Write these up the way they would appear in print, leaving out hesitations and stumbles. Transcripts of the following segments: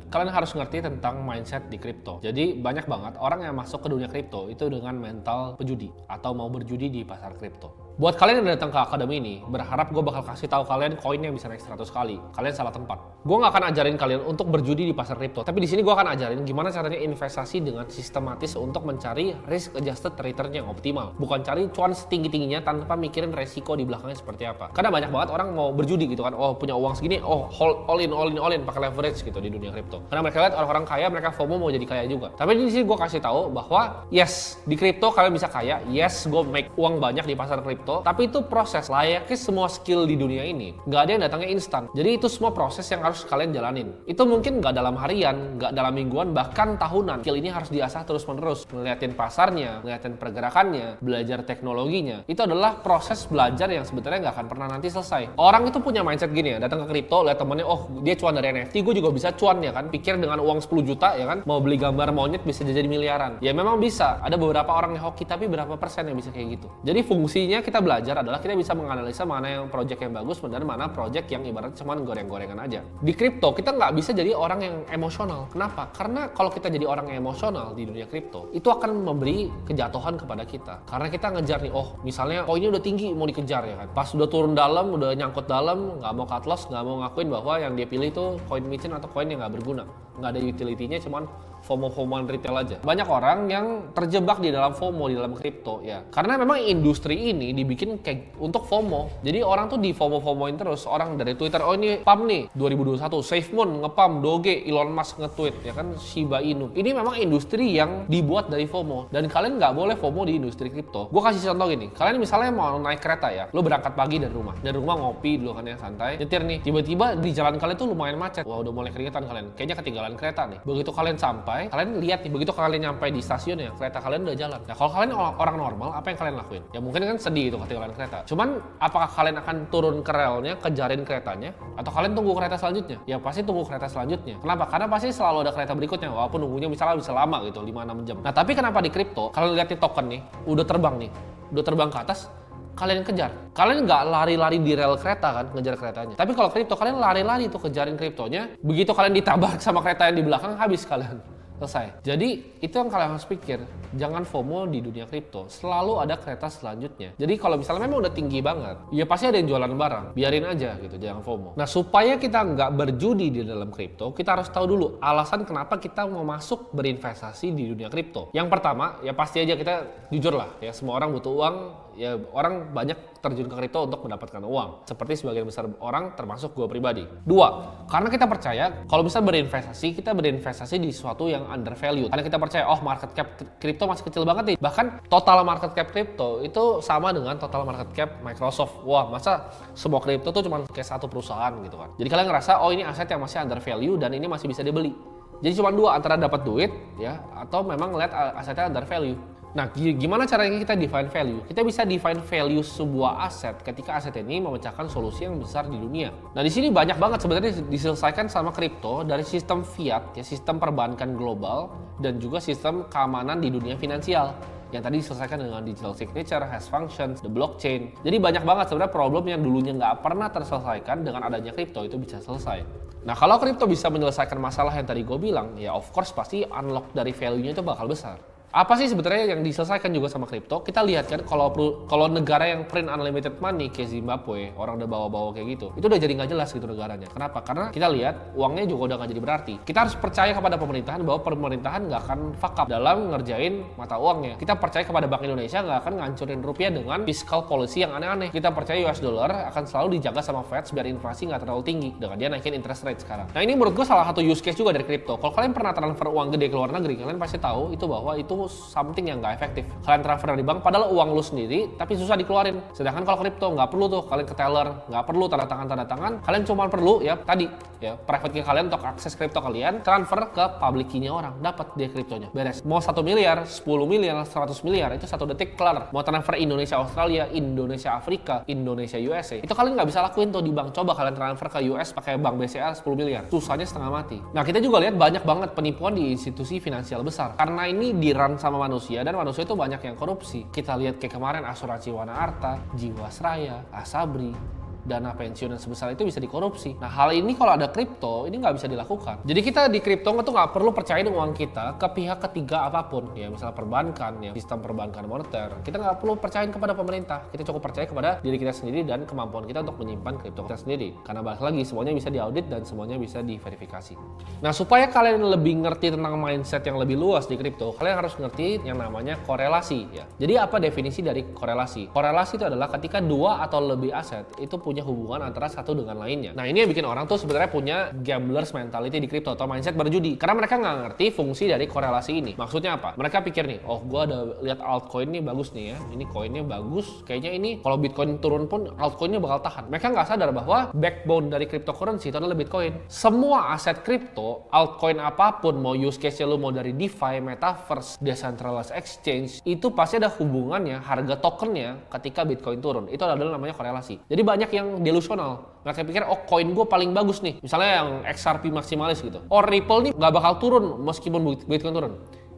kalian harus ngerti tentang mindset di kripto. Jadi banyak banget orang yang masuk ke dunia kripto itu dengan mental pejudi atau mau berjudi di pasar kripto. Buat kalian yang datang ke akademi ini, berharap gue bakal kasih tahu kalian koin yang bisa naik 100 kali. Kalian salah tempat. Gue nggak akan ajarin kalian untuk berjudi di pasar kripto, tapi di sini gue akan ajarin gimana caranya investasi dengan sistematis untuk mencari risk adjusted return yang optimal. Bukan cari cuan setinggi-tingginya tanpa mikirin resiko di belakangnya seperti apa. Karena banyak banget orang mau berjudi gitu kan, oh punya uang segini, oh all in, pakai leverage gitu di dunia kripto. Karena mereka lihat orang-orang kaya, mereka FOMO mau jadi kaya juga. Tapi di sini gue kasih tahu bahwa yes, di kripto kalian bisa kaya, yes gue make uang banyak di pasar kripto. Tapi itu proses, layaknya semua skill di dunia ini nggak ada yang datangnya instan. Jadi itu semua proses yang harus kalian jalanin. Itu mungkin nggak dalam harian, nggak dalam mingguan, bahkan tahunan. Skill ini harus diasah terus menerus, ngeliatin pasarnya, ngeliatin pergerakannya, belajar teknologinya. Itu adalah proses belajar yang sebenarnya nggak akan pernah nanti selesai. Orang itu punya mindset gini ya, datang ke kripto, lihat temennya, oh dia cuan dari NFT, gue juga bisa cuan ya kan. Pikir dengan uang 10 juta ya kan, mau beli gambar monyet bisa jadi miliaran. Ya memang bisa, ada beberapa orang yang hoki, tapi berapa persen yang bisa kayak gitu. Jadi fungsinya kita belajar adalah kita bisa menganalisa mana yang project yang bagus dan mana project yang ibarat cuma goreng-gorengan aja. Di kripto kita nggak bisa jadi orang yang emosional. Kenapa? Karena kalau kita jadi orang yang emosional di dunia kripto, itu akan memberi kejatuhan kepada kita. Karena kita ngejar nih, oh misalnya koinnya udah tinggi mau dikejar ya kan. Pas udah turun dalam, udah nyangkut dalam, nggak mau cut loss, nggak mau ngakuin bahwa yang dia pilih itu koin micin atau koin yang nggak berguna. Nggak ada utility-nya, cuman FOMO-FOMOan retail aja. Banyak orang yang terjebak di dalam FOMO, di dalam kripto ya. Karena memang industri ini dibikin kayak untuk FOMO. Jadi orang tuh di FOMO-FOMOin terus. Orang dari Twitter, oh ini pump nih 2021, SafeMoon ngepump, Doge, Elon Musk nge-tweet ya kan, Shiba Inu. Ini memang industri yang dibuat dari FOMO. Dan kalian nggak boleh FOMO di industri kripto. Gue kasih contoh gini. Kalian misalnya mau naik kereta ya, lo berangkat pagi dari rumah. Dari rumah ngopi dulu kan ya, santai. Nyetir nih, tiba-tiba di jalan kalian tuh lumayan macet. Wah udah mulai keringetan kalian. Kayaknya ketinggalan kereta nih. Begitu kalian sampai, kalian lihat nih, begitu kalian nyampe di stasiun ya, kereta kalian udah jalan. Nah kalau kalian orang normal, apa yang kalian lakuin? Ya mungkin kan sedih itu ketinggalan kereta. Cuman apakah kalian akan turun ke relnya, kejarin keretanya, atau kalian tunggu kereta selanjutnya? Ya pasti tunggu kereta selanjutnya. Kenapa? Karena pasti selalu ada kereta berikutnya, walaupun nunggunya misalnya bisa lama gitu, 5-6 jam. Nah tapi kenapa di kripto, kalian lihat di token nih, udah terbang ke atas, kalian kejar. Kalian nggak lari-lari di rel kereta kan, ngejar keretanya. Tapi kalau kripto, kalian lari-lari tuh kejarin kriptonya. Begitu kalian ditabrak sama kereta yang di belakang, habis kalian. Selesai. Jadi itu yang kalian harus pikir, jangan FOMO di dunia kripto. Selalu ada kereta selanjutnya. Jadi kalau misalnya memang udah tinggi banget, ya pasti ada yang jualan barang. Biarin aja gitu, jangan FOMO. Nah supaya kita nggak berjudi di dalam kripto, kita harus tahu dulu alasan kenapa kita mau masuk berinvestasi di dunia kripto. Yang pertama, ya pasti aja kita jujur lah, ya semua orang butuh uang. Ya orang banyak terjun ke kripto untuk mendapatkan uang. Seperti sebagian besar orang, termasuk gue pribadi. Dua, karena kita percaya kalau bisa berinvestasi, kita berinvestasi di sesuatu yang undervalued. Karena kita percaya, oh market cap kripto masih kecil banget nih. Bahkan total market cap kripto itu sama dengan total market cap Microsoft. Wah, masa semua kripto tuh cuma kayak satu perusahaan gitu kan. Jadi kalian ngerasa, oh ini aset yang masih undervalued dan ini masih bisa dibeli. Jadi cuma dua, antara dapat duit ya atau memang ngeliat asetnya undervalued. Nah, gimana caranya kita define value? Kita bisa define value sebuah aset ketika aset ini memecahkan solusi yang besar di dunia. Nah, di sini banyak banget sebenarnya diselesaikan sama kripto dari sistem fiat, ya sistem perbankan global dan juga sistem keamanan di dunia finansial. Yang tadi diselesaikan dengan digital signature, hash functions, the blockchain. Jadi banyak banget sebenarnya problem yang dulunya nggak pernah terselesaikan dengan adanya kripto itu bisa selesai. Nah kalau kripto bisa menyelesaikan masalah yang tadi gue bilang, ya of course pasti unlock dari value-nya itu bakal besar. Apa sih sebenarnya yang diselesaikan juga sama kripto? Kita lihat kan kalau negara yang print unlimited money kayak Zimbabwe, orang udah bawa-bawa kayak gitu, itu udah jadi nggak jelas gitu negaranya. Kenapa? Karena kita lihat uangnya juga udah nggak jadi berarti. Kita harus percaya kepada pemerintahan bahwa pemerintahan nggak akan fuck up dalam ngerjain mata uangnya. Kita percaya kepada Bank Indonesia nggak akan ngancurin rupiah dengan fiscal policy yang aneh-aneh. Kita percaya US dollar akan selalu dijaga sama Fed biar inflasi nggak terlalu tinggi dengan dia naikin interest rate sekarang. Nah ini menurut gue salah satu use case juga dari kripto. Kalau kalian pernah transfer uang gede ke luar negeri, kalian pasti tahu itu bahwa itu something yang nggak efektif. Kalian transfer dari bank padahal uang lu sendiri tapi susah dikeluarin. Sedangkan kalau kripto nggak perlu tuh kalian ke teller, nggak perlu tanda tangan. Kalian cuma perlu ya tadi ya private key kalian untuk akses kripto kalian transfer ke public key-nya orang, dapat dia kriptonya. Beres. Mau 1 miliar, 10 miliar, 100 miliar itu 1 detik kelar. Mau transfer Indonesia Australia, Indonesia Afrika, Indonesia USA, itu kalian nggak bisa lakuin tuh di bank. Coba kalian transfer ke US pakai bank BCA 10 miliar. Susahnya setengah mati. Nah, kita juga lihat banyak banget penipuan di institusi finansial besar. Karena ini di-run sama manusia dan manusia itu banyak yang korupsi. Kita lihat kayak kemarin asuransi Wana Arta, Jiwasraya, Asabri, dana pensiun yang sebesar itu bisa dikorupsi. Nah, hal ini kalau ada kripto, ini nggak bisa dilakukan. Jadi kita di kripto itu nggak perlu percayain uang kita ke pihak ketiga apapun, ya misalnya perbankan, ya sistem perbankan moneter. Kita nggak perlu percayain kepada pemerintah. Kita cukup percaya kepada diri kita sendiri dan kemampuan kita untuk menyimpan kripto kita sendiri. Karena balik lagi, semuanya bisa diaudit dan semuanya bisa diverifikasi. Nah, supaya kalian lebih ngerti tentang mindset yang lebih luas di kripto, kalian harus ngerti yang namanya korelasi, ya. Jadi apa definisi dari korelasi? Korelasi itu adalah ketika dua atau lebih aset itu punya hubungan antara satu dengan lainnya. Nah, ini yang bikin orang tuh sebenarnya punya gamblers mentality di kripto atau mindset berjudi. Karena mereka nggak ngerti fungsi dari korelasi ini. Maksudnya apa? Mereka pikir nih, oh gua ada lihat altcoin nih bagus nih ya. Ini koinnya bagus. Kayaknya ini kalau Bitcoin turun pun altcoinnya bakal tahan. Mereka nggak sadar bahwa backbone dari cryptocurrency itu adalah Bitcoin. Semua aset kripto, altcoin apapun, mau use case-nya lu mau dari DeFi, Metaverse, Decentralized Exchange, itu pasti ada hubungannya harga tokennya ketika Bitcoin turun. Itu adalah namanya korelasi. Jadi banyak yang delusional. Mereka pikir, oh koin gue paling bagus nih. Misalnya yang XRP maksimalis gitu. Oh Ripple nih nggak bakal turun meskipun Bitcoin turun.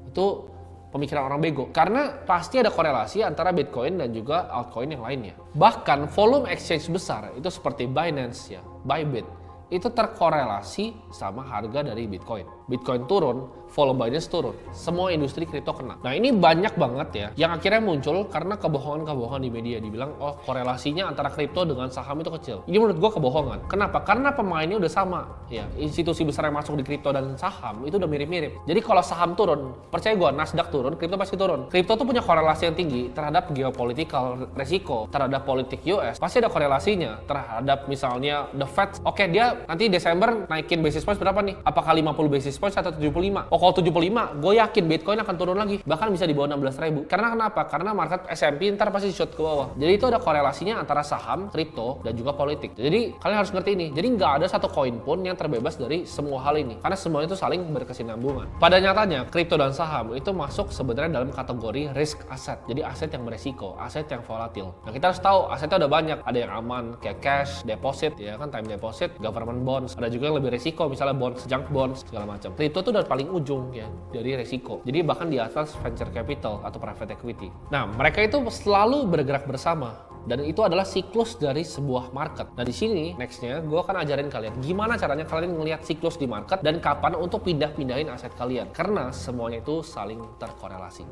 Itu pemikiran orang bego. Karena pasti ada korelasi antara Bitcoin dan juga altcoin yang lainnya. Bahkan volume exchange besar itu seperti Binance ya, Bybit, itu terkorelasi sama harga dari Bitcoin. Bitcoin turun, volume Binance turun. Semua industri kripto kena. Nah, ini banyak banget ya yang akhirnya muncul karena kebohongan-kebohongan di media. Dibilang, oh korelasinya antara kripto dengan saham itu kecil. Ini menurut gua kebohongan. Kenapa? Karena pemainnya udah sama. Ya, institusi besar yang masuk di kripto dan saham itu udah mirip-mirip. Jadi kalau saham turun, percaya gua, Nasdaq turun, kripto pasti turun. Kripto tuh punya korelasi yang tinggi terhadap geopolitical resiko, terhadap politik US. Pasti ada korelasinya terhadap misalnya the Fed. Oke, dia nanti Desember naikin basis point berapa nih? Apakah 50 basis point atau 75? Oh, kalau 75, gue yakin Bitcoin akan turun lagi. Bahkan bisa di bawah 16.000. Karena kenapa? Karena market S&P ntar pasti shoot ke bawah. Jadi itu ada korelasinya antara saham, kripto, dan juga politik. Jadi kalian harus ngerti ini. Jadi nggak ada satu koin pun yang terbebas dari semua hal ini. Karena semuanya itu saling berkesinambungan. Pada nyatanya, kripto dan saham itu masuk sebenarnya dalam kategori risk asset. Jadi aset yang beresiko, aset yang volatil. Nah, kita harus tahu asetnya udah banyak. Ada yang aman kayak cash, deposit, ya kan, time deposit, government bonds. Ada juga yang lebih resiko, misalnya bonds, junk bonds, segala macam. Kripto itu udah paling ujung ya dari resiko. Jadi bahkan di atas venture capital atau private equity. Nah, mereka itu selalu bergerak bersama. Dan itu adalah siklus dari sebuah market. Nah, di sini nextnya gue akan ajarin kalian gimana caranya kalian ngelihat siklus di market dan kapan untuk pindah-pindahin aset kalian. Karena semuanya itu saling terkorelasi.